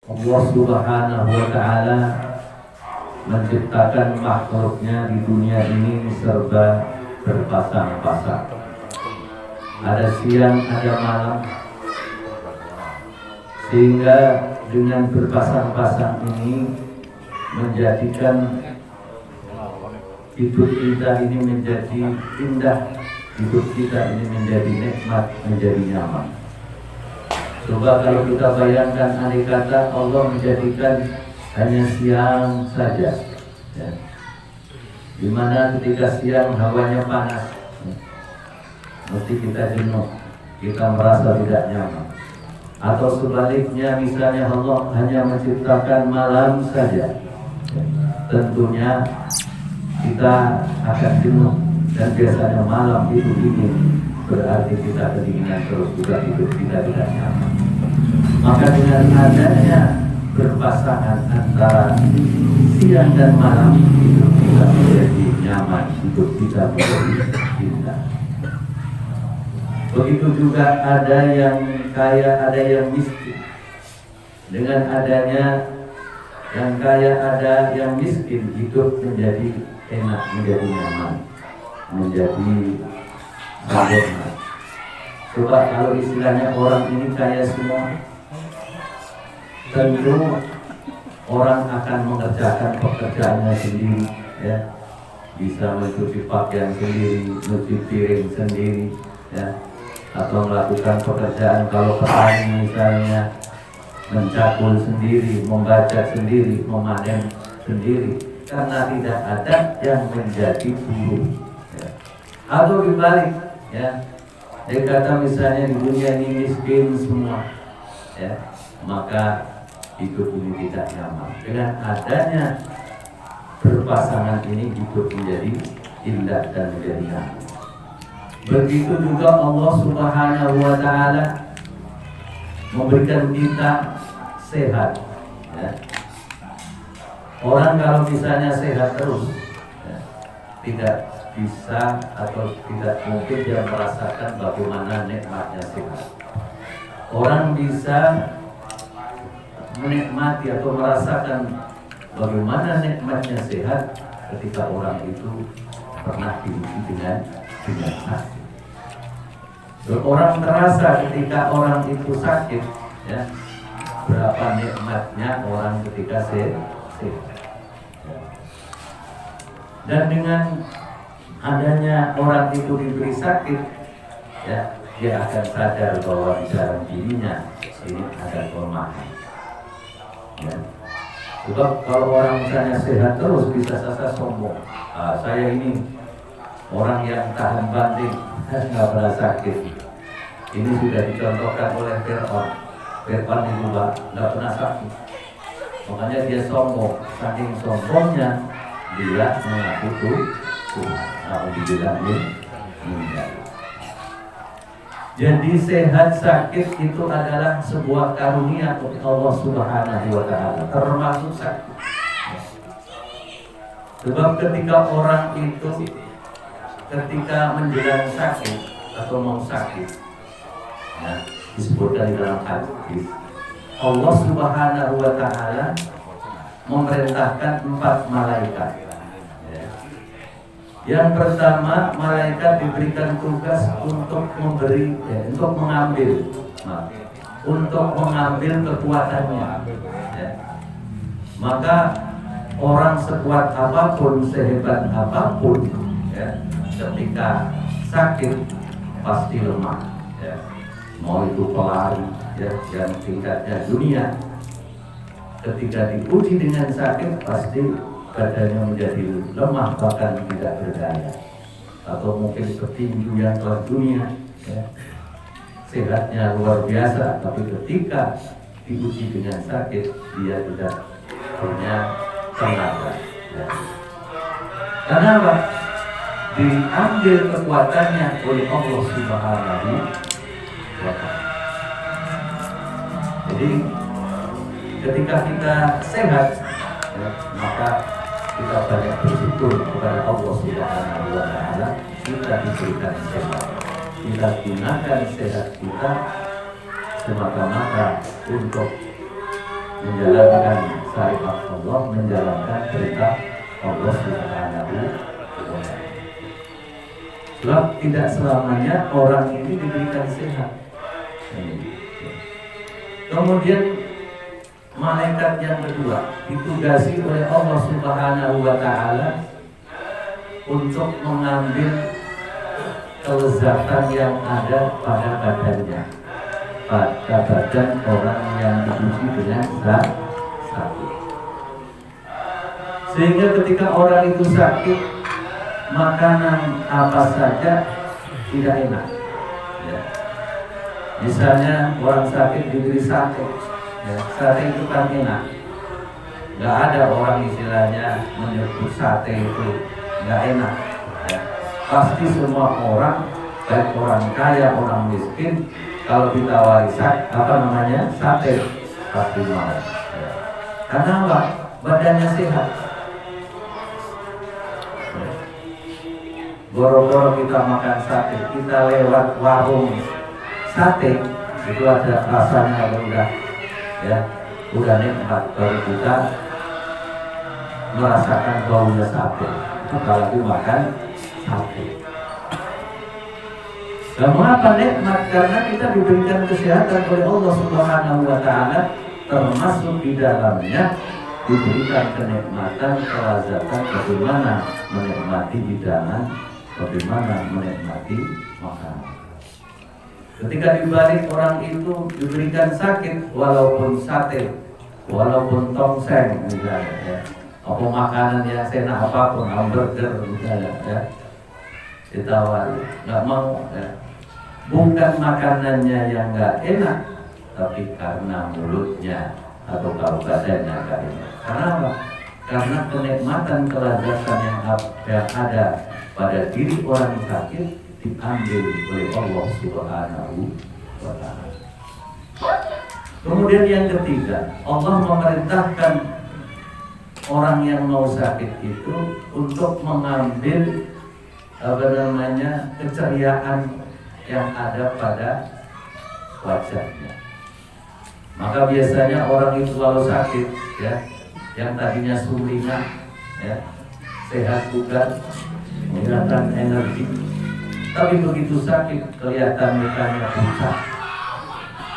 Allah Subhanahu wa Ta'ala menciptakan makhluknya di dunia ini serba berpasang-pasang. Ada siang, ada malam, sehingga dengan berpasang-pasang ini menjadikan hidup kita ini menjadi indah, hidup kita ini menjadi nikmat, menjadi nyaman. Coba kalau kita bayangkan, andai kata Allah menjadikan hanya siang saja, ya. Dimana ketika siang hawanya panas, mesti kita jenuh, kita merasa tidak nyaman. Atau sebaliknya, misalnya Allah hanya menciptakan malam saja, tentunya kita akan jenuh. Dan biasanya malam itu dingin, berarti kita kedinginan terus, juga hidup kita tidak nyaman. Maka dengan adanya berpasangan antara siang dan malam, hidup kita menjadi nyaman, hidup kita menjadi indah. Begitu juga ada yang kaya, ada yang miskin. Dengan adanya yang kaya, ada yang miskin, hidup menjadi enak, menjadi nyaman, menjadi sempurna. Coba kalau istilahnya orang ini kaya semua, tentu orang akan mengerjakan pekerjaannya sendiri, ya. Bisa mencuci pakaian sendiri, mencuci piring sendiri, ya. Atau melakukan pekerjaan kalau petani misalnya, mencakul sendiri, membaca sendiri, memanen sendiri, karena tidak ada yang menjadi buruh, ya. Atau dibalik, ya, dia kata misalnya di dunia ini miskin semua, ya, maka hidup ini tidak nyaman. Dengan adanya berpasangan ini, hidup menjadi indah dan menjadi nyaman. Begitu juga Allah Subhanahu wa Ta'ala memberikan kita sehat, ya. Orang kalau misalnya sehat terus, ya, tidak bisa atau tidak mungkin dia merasakan bagaimana nikmatnya sehat. Orang bisa menikmati atau merasakan bagaimana nikmatnya sehat ketika orang itu pernah diuji dengan sakit. Orang terasa ketika orang itu sakit, ya, berapa nikmatnya orang ketika sehat. Dan dengan adanya orang itu diberi sakit, ya, dia akan sadar bahwa di dalam dirinya ini ada kelemahan. Ya. Sebab kalau orang misalnya sehat terus, bisa saja sombong. Saya ini orang yang tahan banting, nggak pernah sakit. Ini sudah dicontohkan oleh Fir'aun. Fir'aun itu nggak pernah sakit. Makanya dia sombong. Saking sombongnya, dia mengaku Tuhan. Aku dibilang meninggal. Jadi sehat sakit itu adalah sebuah karunia dari Allah Subhanahu wa Ta'ala, termasuk sakit. Sebab ketika orang itu ketika menjelang sakit atau mau sakit, ya, disebutkan di dalam hadis, Allah Subhanahu wa Ta'ala memerintahkan 4 malaikat. Yang pertama, malaikat diberikan tugas untuk memberi, ya, untuk mengambil kekuatannya, ya. Maka orang sekuat apapun, sehebat apapun, ya, ketika sakit pasti lemah, ya. Mau itu pelari, ya, yang tingkatnya dunia, ketika diuji dengan sakit pasti badannya menjadi lemah, bahkan tidak berdaya. Atau mungkin petinju yang kelas dunia, ya, sehatnya luar biasa, tapi ketika diuji dengan sakit, dia tidak punya tenaga, ya. Karena apa? Diambil kekuatannya oleh Allah Subhanahu wa Ta'ala. Jadi ketika kita sehat, ya, maka kita banyak bersyukur kepada Allah Subhanahu wa Ta'ala, kita diberikan sehat. Kita gunakan sehat kita semata-mata untuk menjalankan syariat Allah, menjalankan perintah Allah Subhanahu wa Ta'ala. Sebab tidak selamanya orang ini diberikan sehat. Kemudian malaikat yang kedua ditugasi oleh Allah Subhanahu wa Ta'ala untuk mengambil kelezatan yang ada pada badannya, pada badan orang yang diuji dengan sakit. Sehingga ketika orang itu sakit, makanan apa saja tidak enak. Ya. Misalnya orang sakit diberi sate, ya, sate itu kan enak. Nggak ada orang istilahnya menyebut sate itu nggak enak. Ya. Pasti semua orang, baik orang kaya, orang miskin, kalau ditawari sate pasti mau. Ya. Karena apa? Badannya sehat. Boro-boro kita makan sate, kita lewat warung sate, itu ada rasanya udah nikmat, baru kita merasakan baunya sate. Apalagi makan sate. Dan mengapa nikmat? Karena kita diberikan kesehatan oleh Allah Subhanahu wa Ta'ala, termasuk di dalamnya diberikan kenikmatan, kelezatan bagaimana menikmati hidangan, bagaimana menikmati makanan. Ketika dibalik orang itu diberikan sakit, walaupun sate, walaupun tongseng misalnya, ya, apa makanan yang enak apapun, hamburger misalnya, ya, ditawari, nggak mau, ya. Bukan makanannya yang nggak enak, tapi karena mulutnya atau kalau badannya nggak enak. Karena apa? Karena kenikmatan kelezatan yang ada pada diri orang sakit diambil oleh Allah Subhanahu wa Ta'ala. Kemudian yang ketiga, Allah memerintahkan orang yang mau sakit itu untuk mengambil keceriaan yang ada pada wajahnya. Maka biasanya orang itu kalau sakit, ya, yang tadinya sumringah, ya, sehat bugar, kelihatan energi, tapi begitu sakit kelihatan mukanya pucat.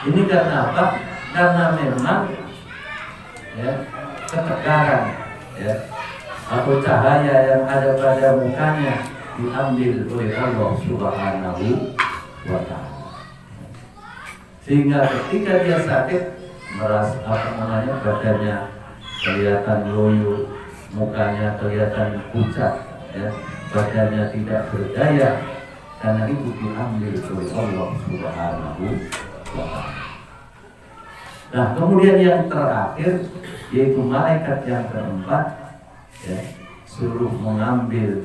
Ini karena apa? Karena memang, ya, ketegaran, ya, atau cahaya yang ada pada mukanya diambil oleh Allah Subhanahu wa Ta'ala. Sehingga ketika dia sakit, merasa badannya kelihatan loyo, mukanya kelihatan pucat, ya, badannya tidak berdaya, karena itu diambil oleh Allah Subhanahu wa Ta'ala. Nah, kemudian yang terakhir yaitu malaikat yang keempat, ya, suruh mengambil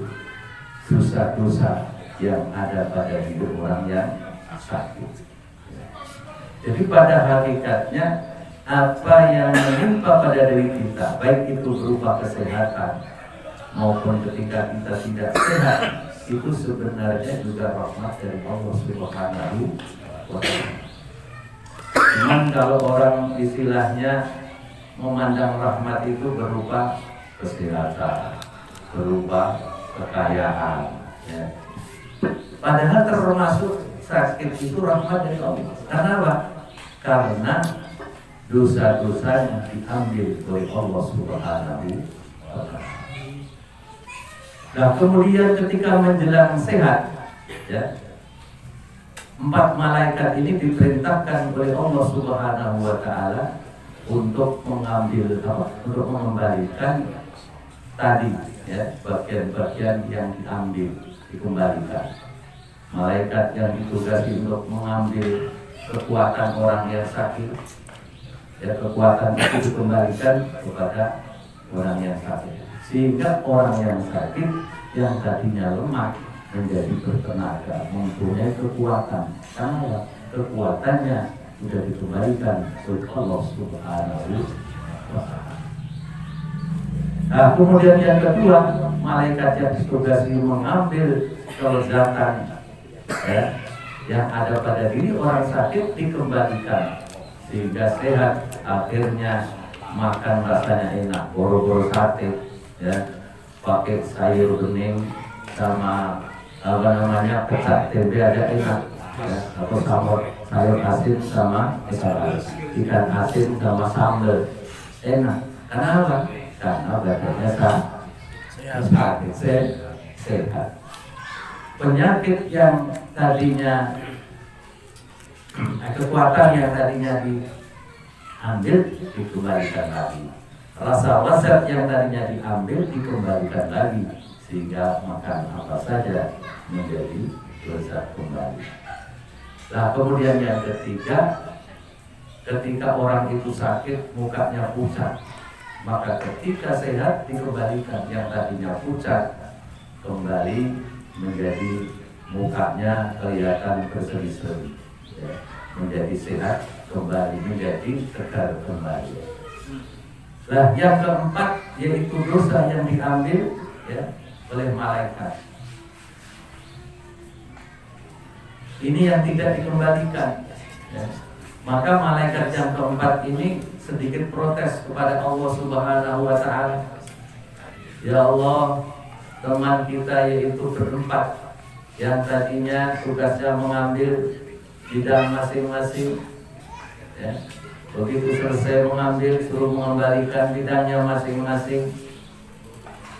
dosa-dosa yang ada pada hidup orang yang sakit. Jadi pada hakikatnya apa yang menimpa pada diri kita, baik itu berupa kesehatan maupun ketika kita tidak sehat, itu sebenarnya juga rahmat dari Allah Subhanahu wa Ta'ala. Cuman kalau orang istilahnya memandang rahmat itu berupa kesehatan, berupa kekayaan, ya. Padahal termasuk sakit itu rahmat dari Allah. Karena apa? Karena dosa-dosanya diambil oleh Allah Subhanahu wa Ta'ala. Nah, kemudian ketika menjelang sehat, ya, 4 malaikat ini diperintahkan oleh Allah Subhanahu wa Ta'ala untuk mengambil untuk mengembalikan tadi, ya, bagian-bagian yang diambil dikembalikan. Malaikat yang ditugasi untuk mengambil kekuatan orang yang sakit, ya, kekuatan itu dikembalikan kepada orang yang sakit, sehingga orang yang sakit yang tadinya lemah menjadi bertenaga, mempunyai kekuatan, karena kekuatannya sudah dikembalikan oleh Allah Subhanahu wa Ta'ala. Nah, kemudian yang kedua, malaikat yang ditugasi mengambil kelezatan, ya, yang ada pada diri orang sakit dikembalikan sehingga sehat, akhirnya makan rasanya enak, boro-boro sate, ya, pakai sayur bening sama apa namanya pecah tempe aja enak, ya, atau sambal sayur asin sama ikan asin sama sambal enak. Karena apa? Karena badannya sehat. Penyakit yang tadinya kekuatan yang tadinya diambil dikembalikan lagi, rasa lezat yang tadinya diambil dikembalikan lagi, sehingga makan apa saja menjadi lezat kembali. Nah, kemudian yang ketiga, ketika orang itu sakit mukanya pucat, maka ketika sehat dikembalikan yang tadinya pucat kembali menjadi mukanya kelihatan berseri-seri, ya, menjadi sehat kembali, menjadi tegar kembali. Nah, yang keempat yaitu dosa yang diambil, ya, oleh malaikat. Ini yang tidak dikembalikan, ya. Maka malaikat yang keempat ini sedikit protes kepada Allah Subhanahu wa Ta'ala. Ya Allah, teman kita yaitu berempat yang tadinya tugasnya mengambil bidang masing-masing, ya, begitu selesai mengambil suruh mengembalikan bidangnya masing-masing.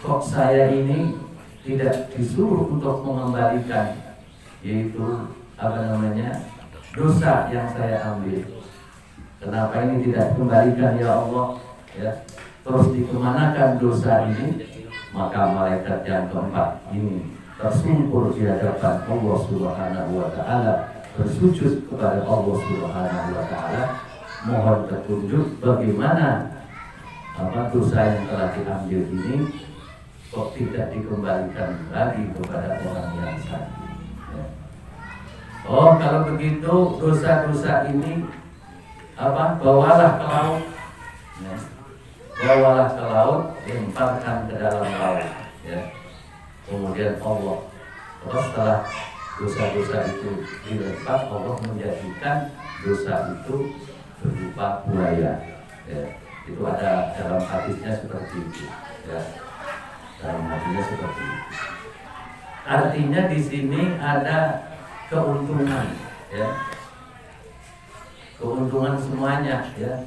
Kok saya ini tidak disuruh untuk mengembalikan, yaitu apa namanya, dosa yang saya ambil. Kenapa ini tidak dikembalikan ya Allah, ya? Terus dikemanakan dosa ini? Maka malaikat yang keempat ini tersungkur di hadapan Allah Subhanahu wa Ta'ala, bersujud kepada Allah Subhanahu wa Ta'ala, mohon petunjuk bagaimana dosa yang telah diambil ini kok tidak dikembalikan lagi kepada orang yang sakit, ya. Oh, kalau begitu dosa-dosa ini bawalah ke laut, ya. Bawalah ke laut, lemparkan ke dalam laut, ya. Kemudian Allah, setelah dosa-dosa itu dilempar, Allah menjadikan dosa itu berupa buaya, ya. Itu ada dalam hadisnya seperti itu, ya. Dalam hadisnya seperti itu. Artinya di sini ada keuntungan, ya. Keuntungan semuanya, ya.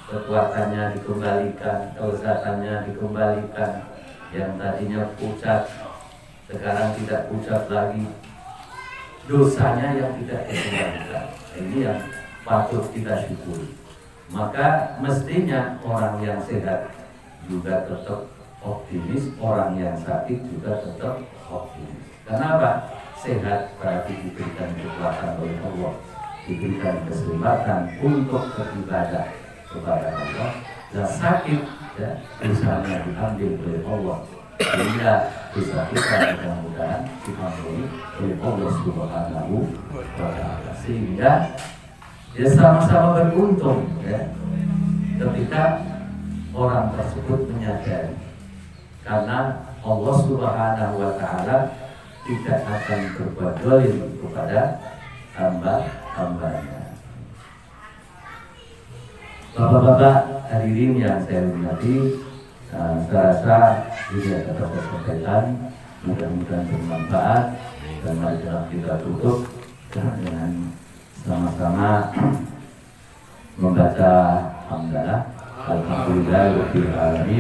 Kekuatannya dikembalikan, kelezatannya dikembalikan. Yang tadinya pucat sekarang tidak pucat lagi. Dosanya yang tidak dikembalikan. Ini yang patut kita syukuri. Maka mestinya orang yang sehat juga tetap optimis, orang yang sakit juga tetap optimis. Kenapa? Sehat berarti diberikan kekuatan oleh Allah, diberikan kesempatan untuk beribadah kepada Allah. Dan sakit, ya, dosanya diambil oleh Allah, sehingga dosa kita mudah-mudahan diampuni oleh Allah Subhanahu wa Ta'ala, sehingga ya sama-sama beruntung, ya, ketika orang tersebut menyadari, karena Allah Subhanahu wa Ta'ala tidak akan berbuat zalim kepada hamba-hambanya. Bapak-bapak hadirin yang saya hormati, saya rasa ini ada sampaikan, mudah-mudahan bermanfaat, dan mari kita tutup dengan sama-sama membaca hamdalah. Alhamdulillah rabbil alamin.